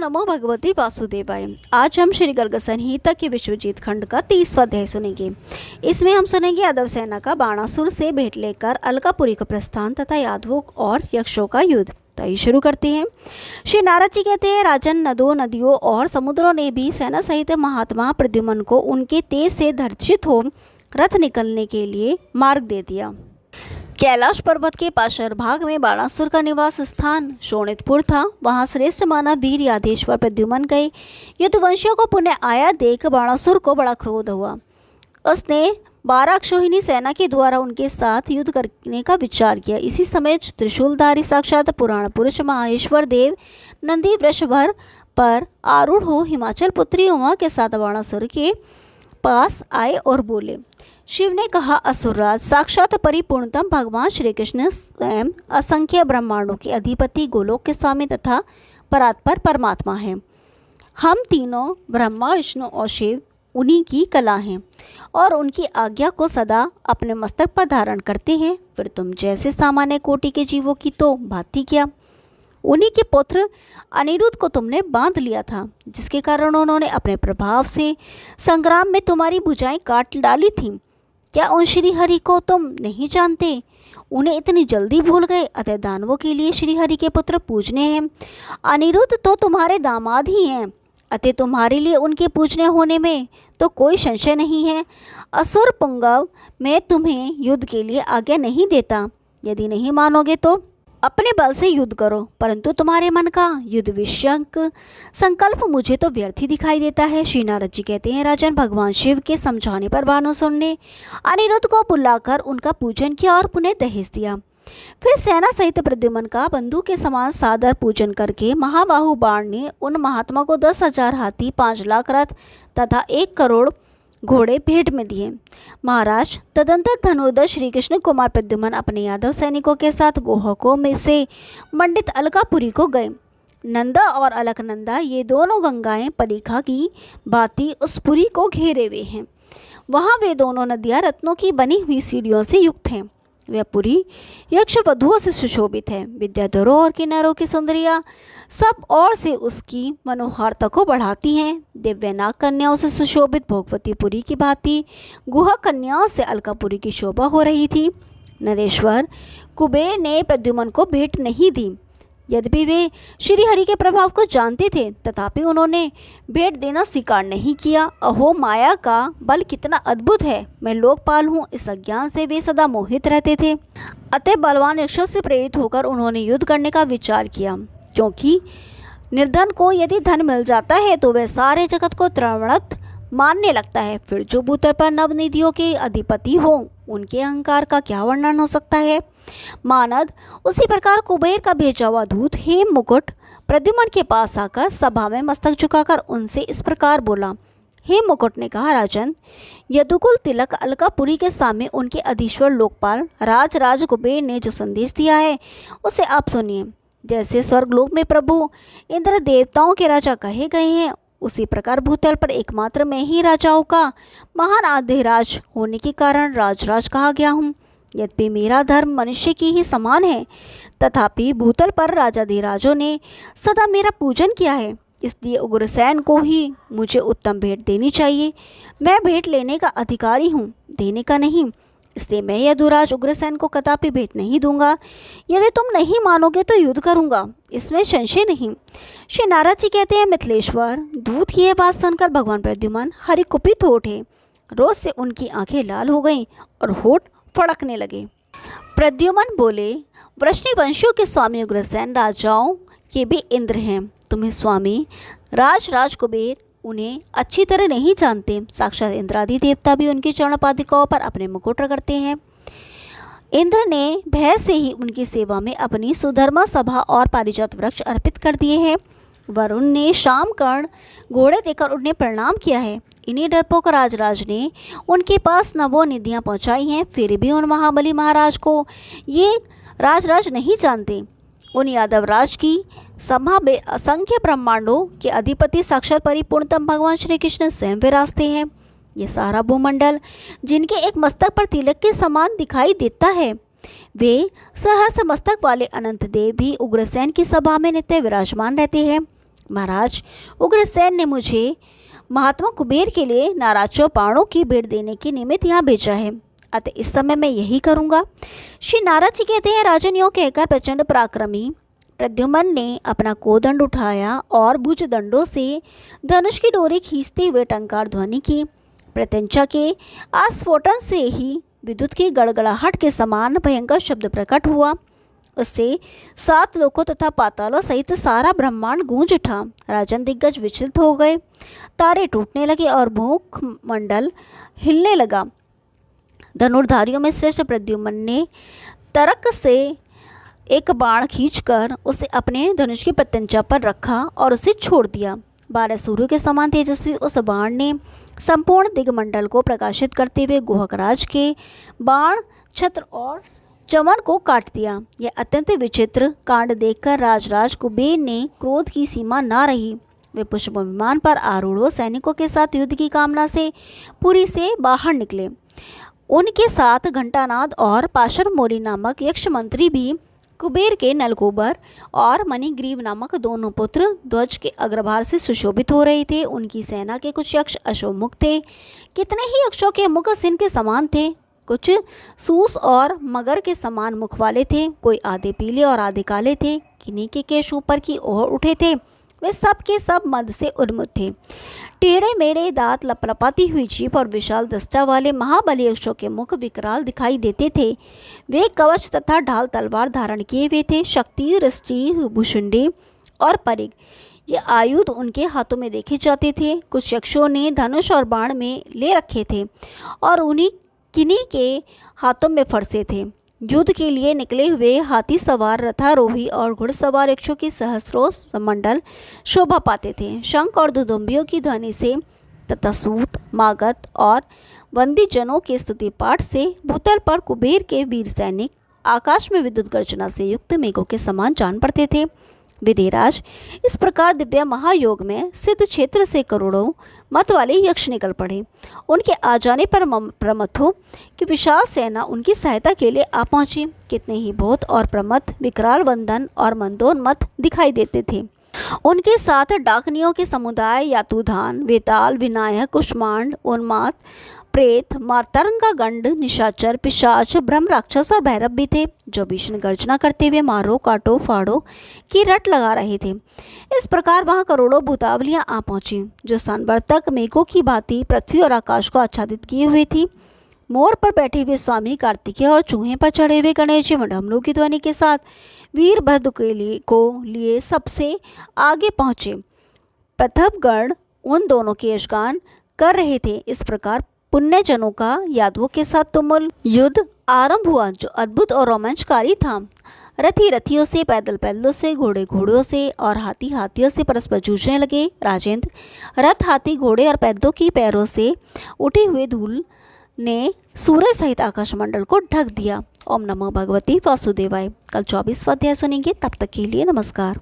नमो भगवती वासुदेवाय। आज हम श्री गर्ग संहिता के विश्वजीत खंड का 30वां अध्याय सुनेंगे। इसमें हम सुनेंगे यादव सेना का बाणासुर से भेंट लेकर अलकापुरी का प्रस्थान तथा यादवों और यक्षों का युद्ध। तो ये शुरू करते हैं। श्री नारद जी कहते हैं, राजन, नदियों और समुद्रों ने भी सेना सहित महात्मा प्रद्युम्न को उनके तेज से धर्षित हो रथ निकलने के लिए मार्ग दे दिया। कैलाश पर्वत के पाशर भाग में बाणासुर का निवास स्थान शोणितपुर था। वहां श्रेष्ठ मानव वीर यादेश्वर प्रद्युम्न गए। यदुवंशियों को पुण्य आया देख बाणासुर को बड़ा क्रोध हुआ। उसने 12 अक्षौहिणी सेना के द्वारा उनके साथ युद्ध करने का विचार किया। इसी समय त्रिशूलधारी साक्षात पुराण पुरुष महेश्वर देव नंदी वृषभर पर आरूढ़ हो हिमाचल पुत्री उमा के साथ बाणासुर के पास आए और बोले। शिव ने कहा, असुरराज, साक्षात परिपूर्णतम भगवान श्री कृष्ण स्वयं असंख्य ब्रह्मांडों के अधिपति, गोलोक के स्वामी तथा परात्पर परमात्मा हैं। हम तीनों ब्रह्मा, विष्णु और शिव उन्हीं की कला हैं और उनकी आज्ञा को सदा अपने मस्तक पर धारण करते हैं। फिर तुम जैसे सामान्य कोटि के जीवों की तो भांति किया। उन्हीं के पुत्र अनिरुद्ध को तुमने बांध लिया था, जिसके कारण उन्होंने अपने प्रभाव से संग्राम में तुम्हारी भुजाएं काट डाली थीं। क्या उन श्री हरि को तुम नहीं जानते? उन्हें इतनी जल्दी भूल गए? अतः दानवों के लिए श्री हरि के पुत्र पूजने हैं। अनिरुद्ध तो तुम्हारे दामाद ही हैं, अतः तुम्हारे लिए उनके पूजने होने में तो कोई संशय नहीं है। असुर पुंगव, मैं तुम्हें युद्ध के लिए आज्ञा नहीं देता। यदि नहीं मानोगे तो अपने बल से युद्ध करो, परंतु तुम्हारे मन का युद्ध विषयक संकल्प मुझे तो व्यर्थ ही दिखाई देता है। श्री नारद जी कहते हैं, राजन, भगवान शिव के समझाने पर बाणासुर ने अनिरुद्ध को बुलाकर उनका पूजन किया और पुनः दहेज दिया। फिर सेना सहित प्रद्युम्न का बंधु के समान सादर पूजन करके महाबाहु बाण ने उन महात्मा को 10,000 हाथी, 5 लाख रथ तथा 1 करोड़ घोड़े भेंट में दिए। महाराज, तदंतर धनुर्धर श्री कृष्ण कुमार प्रद्युम्न अपने यादव सैनिकों के साथ गोहकों में से मंडित अलकापुरी को गए। नंदा और अलकनंदा, ये दोनों गंगाएं परीखा की भांति उस पुरी को घेरे हुए हैं। वहाँ वे दोनों नदियाँ रत्नों की बनी हुई सीढ़ियों से युक्त हैं। वह पुरी यक्ष वधुओं से सुशोभित है। विद्याधरों और किन्नरों की सुंदरियाँ सब ओर से उसकी मनोहारता को बढ़ाती हैं। दिव्यनाग कन्याओं से सुशोभित भोगवती पुरी की भांति गुहा कन्याओं से अलकापुरी की शोभा हो रही थी। नरेश्वर कुबेर ने प्रद्युम्न को भेंट नहीं दी। यद्यपि वे श्री हरि के प्रभाव को जानते थे, तथापि उन्होंने भेंट देना स्वीकार नहीं किया। अहो, माया का बल कितना अद्भुत है! मैं लोकपाल हूँ, इस अज्ञान से वे सदा मोहित रहते थे। अतः बलवान यक्षों से प्रेरित होकर उन्होंने युद्ध करने का विचार किया, क्योंकि निर्धन को यदि धन मिल जाता है तो वह सारे जगत को तृणवत मानने लगता है। फिर जो भूतल पर नवनिधियों के अधिपति हो, उनके अहंकार का क्या वर्णन हो सकता है। मानद उसी प्रकार कुबेर का भेजा हुआ दूत हेम मुकुट प्रद्युम्न के पास आकर सभा में मस्तक झुकाकर उनसे इस प्रकार बोला। हेम मुकुट ने कहा, राजन, यदुकुल तिलक अलकापुरी के सामने उनके अधीश्वर लोकपाल राज कुबेर ने जो संदेश दिया है उसे आप सुनिए। जैसे स्वर्गलोक में प्रभु इंद्र देवताओं के राजा कहे गए हैं, उसी प्रकार भूतल पर एकमात्र मैं ही राजाओं का महान अधिराज होने के कारण राजराज कहा गया हूँ। यद्यपि मेरा धर्म मनुष्य की ही समान है, तथापि भूतल पर राजाधिराजों ने सदा मेरा पूजन किया है। इसलिए उग्रसेन को ही मुझे उत्तम भेंट देनी चाहिए। मैं भेंट लेने का अधिकारी हूँ, देने का नहीं। इसलिए मैं यदुराज उग्रसेन को कदापि भेंट नहीं दूंगा। यदि तुम नहीं मानोगे तो युद्ध करूंगा, इसमें संशय नहीं। श्री नारद जी कहते हैं, मिथिलेश्वर, दूत की यह बात सुनकर भगवान प्रद्युम्न हरिकुपित हो उठे। रोष से उनकी आंखें लाल हो गईं और होठ फड़कने लगे। प्रद्युम्न बोले, वृष्णिवंशियों के स्वामी उग्रसेन राजाओं के भी इंद्र हैं। तुम्हें स्वामी राज कुबेर उन्हें अच्छी तरह नहीं जानते। साक्षात इंद्रादि देवता भी उनकी चरण पादिकाओं पर अपने मुकुट रगड़ते हैं। इंद्र ने भय से ही उनकी सेवा में अपनी सुधर्मा सभा और पारिजात वृक्ष अर्पित कर दिए हैं। वरुण ने शाम कर्ण घोड़े देकर उन्हें प्रणाम किया है। इन्हीं डरपोक राजराज ने उनके पास नवो निधियाँ पहुँचाई हैं। फिर भी उन महाबली महाराज को ये राजराज नहीं जानते। उन यादवराज की सभा में असंख्य ब्रह्मांडों के अधिपति साक्षात परिपूर्णतम भगवान श्री कृष्ण स्वयं विराजते हैं। ये सारा भूमंडल जिनके एक मस्तक पर तिलक के समान दिखाई देता है, वे सहस्र मस्तक वाले अनंत देव भी उग्रसेन की सभा में नित्य विराजमान रहते हैं। महाराज, उग्रसेन ने मुझे महात्मा कुबेर के लिए नाराजों बाणों की भेंट देने के निमित्त यहाँ भेजा है, अतः इस समय मैं यही करूँगा। श्री नारद जी कहते हैं, राजन यों कहकर प्रचंड पराक्रमी प्रद्युम्न ने अपना कोदंड उठाया और भुज दंडों से धनुष की डोरी खींचते हुए टंकार ध्वनि की। प्रत्यंचा के आस्फोटन से ही विद्युत की गड़गड़ाहट के समान भयंकर शब्द प्रकट हुआ। उससे 7 लोकों तथा पातालों सहित सारा ब्रह्मांड गूंज उठा। राजन दिग्गज विचलित हो गए, तारे टूटने लगे और भूख मंडल हिलने लगा। धनुर्धारियों में श्रेष्ठ प्रद्युम्न ने तरक से एक बाण खींचकर उसे अपने धनुष की प्रत्यंचा पर रखा और उसे छोड़ दिया। 12 सूर्यों के समान तेजस्वी उस बाण ने संपूर्ण दिगमंडल को प्रकाशित करते हुए गुहकराज के बाण, छत्र और चमन को काट दिया। यह अत्यंत विचित्र कांड देखकर राजराज कुबेर ने क्रोध की सीमा ना रही। वे पुष्प विमान पर आरूढ़ सैनिकों के साथ युद्ध की कामना से पुरी से बाहर निकले। उनके साथ घंटानाद और पाशरमौली नामक यक्ष मंत्री भी कुबेर के नलकूबर और मणिग्रीव नामक दोनों पुत्र ध्वज के अग्रभार से सुशोभित हो रहे थे। उनकी सेना के कुछ यक्ष अश्वमुख थे, कितने ही यक्षों के मुख सिंह के समान थे, कुछ सूस और मगर के समान मुख वाले थे, कोई आधे पीले और आधे काले थे, किन्हीं के केश ऊपर की ओर उठे थे। वे सब के सब मद से उन्मुख थे। टेढ़े मेढ़े दांत, लपलपाती हुई जीभ और विशाल दष्टा वाले महाबली यक्षों के मुख विकराल दिखाई देते थे। वे कवच तथा ढाल तलवार धारण किए हुए थे। शक्ति, दृष्टि, भुशुंडी और परिग ये आयुध उनके हाथों में देखे जाते थे। कुछ यक्षों ने धनुष और बाण में ले रखे थे और उन्हीं किन्हीं के हाथों में फरसे थे। युद्ध के लिए निकले हुए हाथी सवार, रथारोही और घुड़सवार यक्षों की सहस्रों समंडल शोभा पाते थे। शंख और दुदुम्बियों की ध्वनि से तथा सूत, मागध और वंदीजनों के स्तुति पाठ से भूतल पर कुबेर के वीर सैनिक आकाश में विद्युत गर्जना से युक्त मेघों के समान जान पड़ते थे। विदेराज, इस प्रकार दिव्य महायोग में सिद्ध क्षेत्र से करोड़ों मत वाले यक्ष निकल पड़े। उनके आ जाने पर प्रमथों की विशाल सेना उनकी सहायता के लिए आ पहुंची। कितने ही बहुत और प्रमथ, विकराल वंदन और मंदोन्मत्त दिखाई देते थे। उनके साथ डाकनियों के समुदाय यातुधान, वेताल, विनायक, कुष्मांड, उन्माद, प्रेत, मारतरंगा गंड, निशाचर, पिशाच, ब्रह्म राक्षस और भैरव भी थे, जो भीषण गर्जना करते हुए मारो काटो फाड़ो की रट लगा रहे थे। इस प्रकार वहां करोड़ों भूतावलियां आ पहुंची, जो संवर्तक मेघों की भांति पृथ्वी और आकाश को आच्छादित किए हुए थी। मोर पर बैठे हुए स्वामी कार्तिकेय और चूहे पर चढ़े हुए गणेश जी डमरू की ध्वनि के साथ वीरभद्र को लिए सबसे आगे पहुंचे। प्रथमगण उन दोनों के यशगान कर रहे थे। इस प्रकार पुण्यजनों का यादवों के साथ तुमुल युद्ध आरंभ हुआ, जो अद्भुत और रोमांचकारी था। रथी रथियों से, पैदल पैदलों से, घोड़े घोड़ों से और हाथी हाथियों से परस्पर जूझने लगे। राजेंद्र, रथ, हाथी, घोड़े और पैदों की पैरों से उठे हुए धूल ने सूर्य सहित आकाशमंडल को ढक दिया। ओम नमो भगवती वासुदेवाय। कल 24वां अध्याय सुनेंगे, तब तक के लिए नमस्कार।